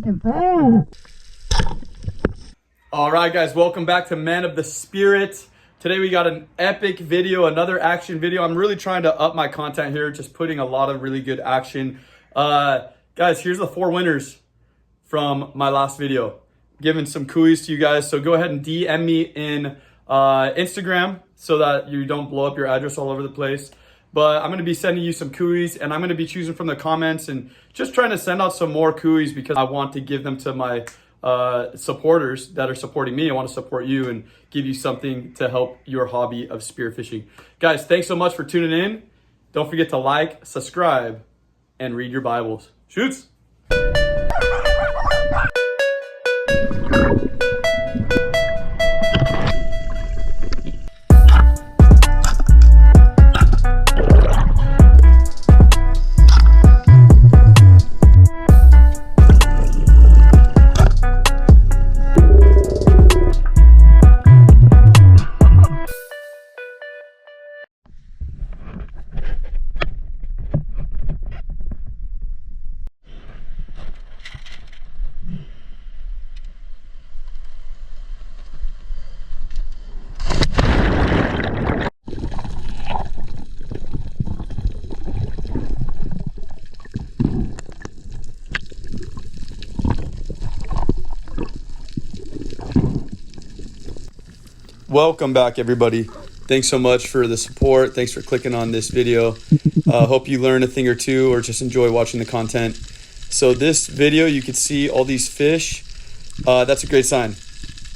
fucking thing. All right, guys, welcome back to Men of the Spirit. Today we got an epic video, another action video. I'm really trying to up my content here, just putting a lot of really good action. Guys, here's the 4 winners from my last video. Giving some kuis to you guys, so go ahead and DM me in Instagram so that you don't blow up your address all over the place. But I'm going to be sending you some kuis, and I'm going to be choosing from the comments and just trying to send out some more kuis because I want to give them to my supporters that are supporting me. I want to support you and give you something to help your hobby of spearfishing. Guys, thanks so much for tuning in. Don't forget to like, subscribe, and read your Bibles. Shoots! Welcome back, everybody. Thanks so much for the support. Thanks for clicking on this video. Hope you learn a thing or two or just enjoy watching the content. So this video, you can see all these fish. That's a great sign.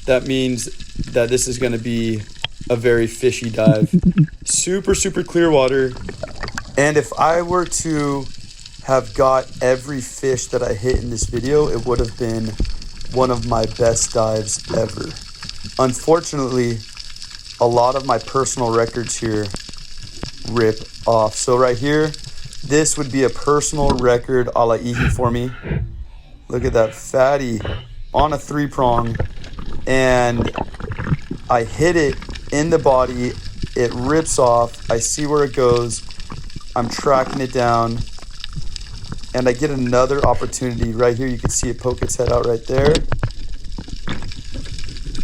That means that this is going to be a very fishy dive. Super, super clear water. And if I were to have got every fish that I hit in this video, it would have been one of my best dives ever. Unfortunately, a lot of my personal records here rip off. So right here, this would be a personal record a la Ihi for me. Look at that fatty on a 3-prong. And I hit it in the body. It rips off. I see where it goes. I'm tracking it down. And I get another opportunity. Right here, you can see it poke its head out right there.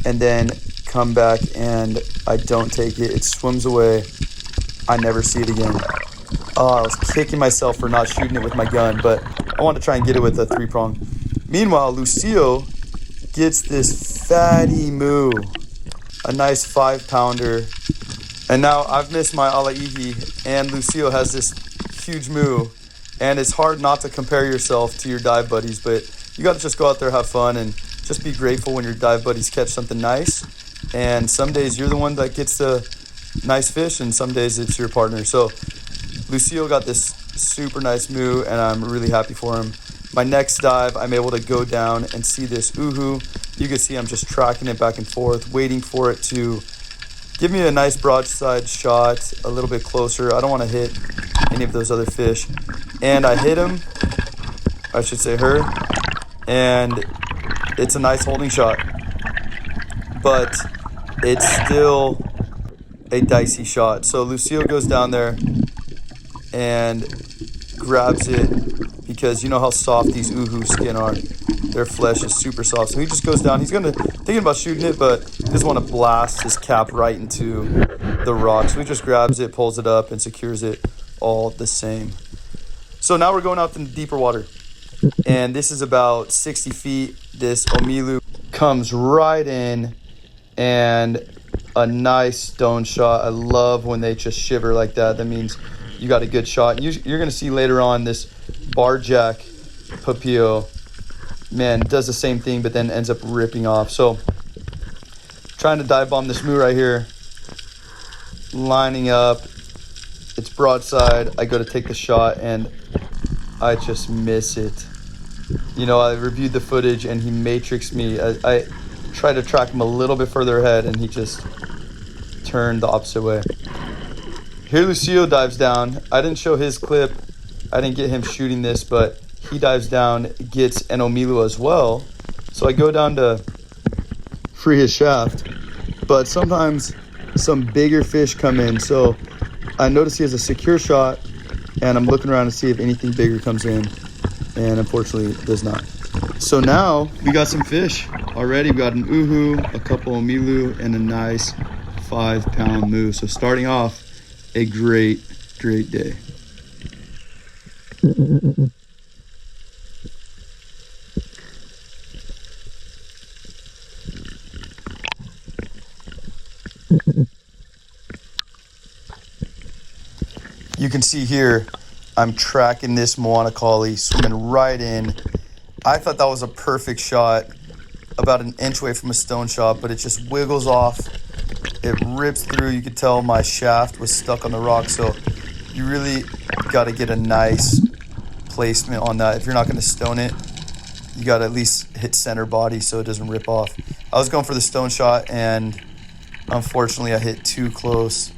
And then come back and I don't take it. It swims away. I never see it again. Oh, I was kicking myself for not shooting it with my gun, but I want to try and get it with a 3-prong. Meanwhile, Lucio gets this fatty moo, a nice 5-pounder. And now I've missed my alaihi, and Lucio has this huge moo. And it's hard not to compare yourself to your dive buddies, but you got to just go out there, have fun, and just be grateful when your dive buddies catch something nice. And some days you're the one that gets the nice fish, and some days it's your partner. So Lucio got this super nice moo, and I'm really happy for him. My next dive, I'm able to go down and see this uhu. You can see I'm just tracking it back and forth, waiting for it to give me a nice broadside shot, a little bit closer. I don't want to hit any of those other fish. And I hit him, I should say her, and it's a nice holding shot, but it's still a dicey shot. So Lucio goes down there and grabs it because you know how soft these uhu skin are. Their flesh is super soft. So he just goes down. He's thinking about shooting it, but he doesn't want to blast his cap right into the rock. So he just grabs it, pulls it up, and secures it all the same. So now we're going out in deeper water. And this is about 60 feet. This Omilu comes right in, and a nice stone shot. I love when they just shiver like that. That means you got a good shot. You're going to see later on this barjack papio, man, does the same thing, but then ends up ripping off. So trying to dive bomb this moo right here, lining up. It's broadside. I go to take the shot, and I just miss it. You know, I reviewed the footage, and he matrixed me. I tried to track him a little bit further ahead, and he just turned the opposite way. Here Lucio dives down. I didn't show his clip. I didn't get him shooting this, but he dives down, gets an Omilu as well. So I go down to free his shaft, but sometimes some bigger fish come in. So I notice he has a secure shot, and I'm looking around to see if anything bigger comes in, and unfortunately it does not. So now we got some fish already. We got an uhu, a couple Omilu, and a nice 5-pound moo. So starting off a great day. You can see here, I'm tracking this Moana collie swimming right in. I thought that was a perfect shot, about an inch away from a stone shot, but it just wiggles off. It rips through. You could tell my shaft was stuck on the rock, so you really got to get a nice placement on that. If you're not going to stone it, you got to at least hit center body so it doesn't rip off. I was going for the stone shot, and unfortunately I hit too close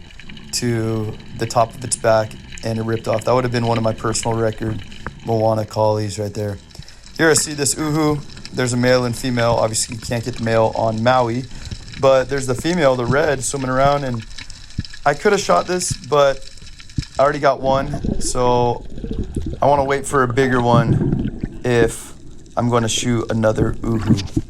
to the top of its back and it ripped off. That would have been one of my personal record Moana collies right there. Here I see this uhu. There's a male and female. Obviously you can't get the male on Maui, but there's the female, the red, swimming around, and I could have shot this, but I already got one, so I want to wait for a bigger one if I'm going to shoot another uhu.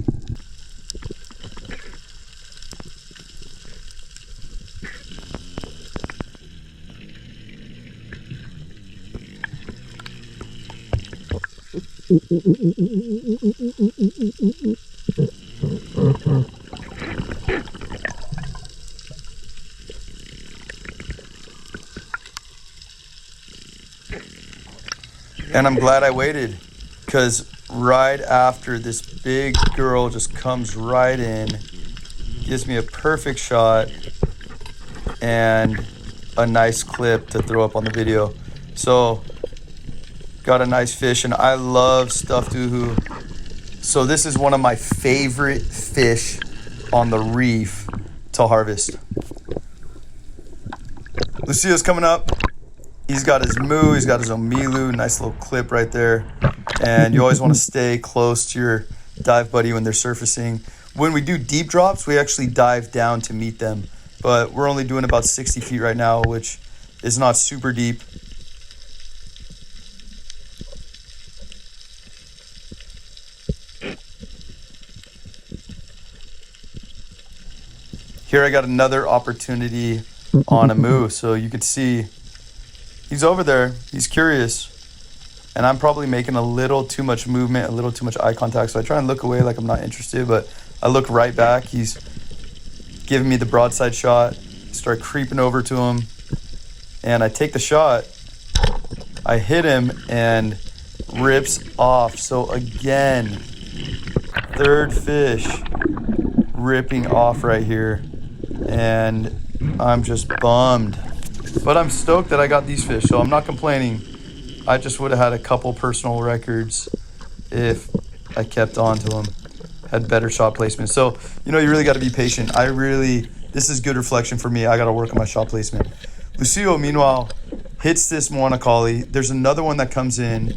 And I'm glad I waited, because right after this big girl just comes right in, gives me a perfect shot and a nice clip to throw up on the video. So got a nice fish, and I love stuffed uhu. So this is one of my favorite fish on the reef to harvest. Lucio's coming up. He's got his moo, he's got his Omilu, nice little clip right there. And you always want to stay close to your dive buddy when they're surfacing. When we do deep drops, we actually dive down to meet them. But we're only doing about 60 feet right now, which is not super deep. Here I got another opportunity on a moo, so you could see he's over there, he's curious, and I'm probably making a little too much movement, a little too much eye contact, so I try and look away like I'm not interested, but I look right back. He's giving me the broadside shot, start creeping over to him, and I take the shot, I hit him, and rips off. So again, third fish ripping off right here, and I'm just bummed. But I'm stoked that I got these fish, so I'm not complaining. I just would have had a couple personal records if I kept on to them, had better shot placement. So, you really got to be patient. This is good reflection for me. I got to work on my shot placement. Lucio, meanwhile, hits this Moana collie. There's another one that comes in,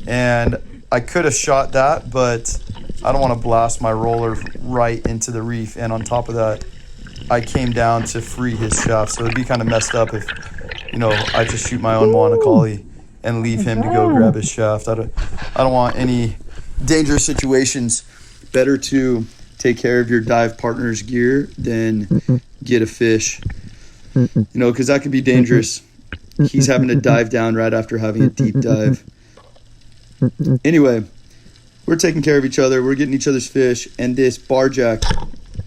and I could have shot that, but I don't want to blast my roller right into the reef. And on top of that, I came down to free his shaft, so it'd be kind of messed up if, I just shoot my own Moana collie and leave him to go grab his shaft. I don't want any dangerous situations. Better to take care of your dive partner's gear than get a fish, because that could be dangerous. He's having to dive down right after having a deep dive. Anyway, we're taking care of each other. We're getting each other's fish, and this barjack,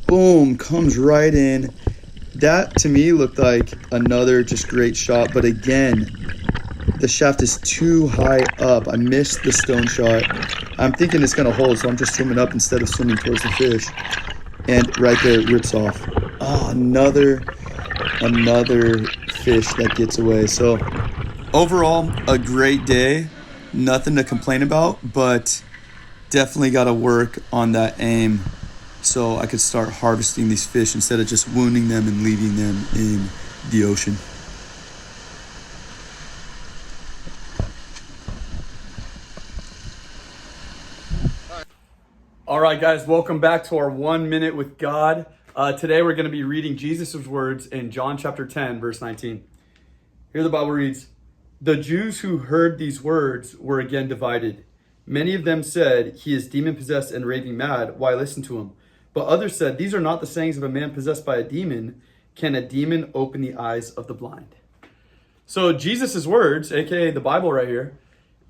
boom, comes right in. That to me looked like another just great shot, but again, the shaft is too high up. I missed the stone shot. I'm thinking it's gonna hold, so I'm just swimming up instead of swimming towards the fish, and right there it rips off. Oh, another fish that gets away. So overall, a great day. Nothing to complain about, but definitely got to work on that aim so I could start harvesting these fish instead of just wounding them and leaving them in the ocean. All right, guys, welcome back to our 1 Minute with God. Today we're going to be reading Jesus' words in John chapter 10, verse 19. Here the Bible reads, "The Jews who heard these words were again divided. Many of them said, he is demon-possessed and raving mad. Why listen to him? But others said, these are not the sayings of a man possessed by a demon. Can a demon open the eyes of the blind? So Jesus' words, aka the Bible right here,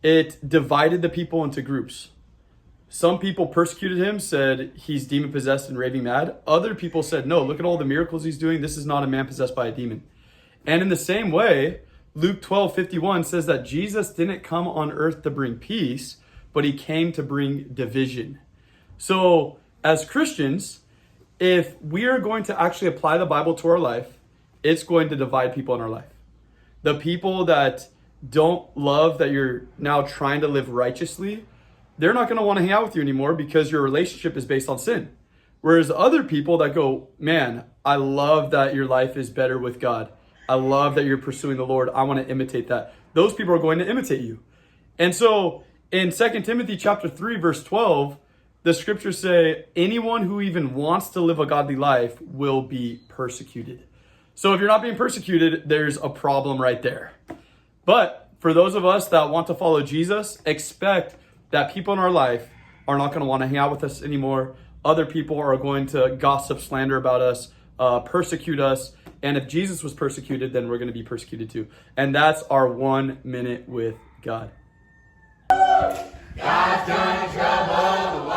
it divided the people into groups. Some people persecuted him, said he's demon-possessed and raving mad. Other people said, no, look at all the miracles he's doing. This is not a man possessed by a demon. And in the same way, Luke 12:51 says that Jesus didn't come on earth to bring peace, but he came to bring division. So as Christians, if we are going to actually apply the Bible to our life, it's going to divide people in our life. The people that don't love that you're now trying to live righteously, they're not going to want to hang out with you anymore because your relationship is based on sin. Whereas other people that go, man, I love that your life is better with God. I love that you're pursuing the Lord. I want to imitate that. Those people are going to imitate you. And so in 2 Timothy chapter 3, verse 12, the scriptures say, anyone who even wants to live a godly life will be persecuted. So if you're not being persecuted, there's a problem right there. But for those of us that want to follow Jesus, expect that people in our life are not going to want to hang out with us anymore. Other people are going to gossip, slander about us, persecute us. And if Jesus was persecuted, then we're going to be persecuted too. And that's our 1 minute with God. God's done trouble.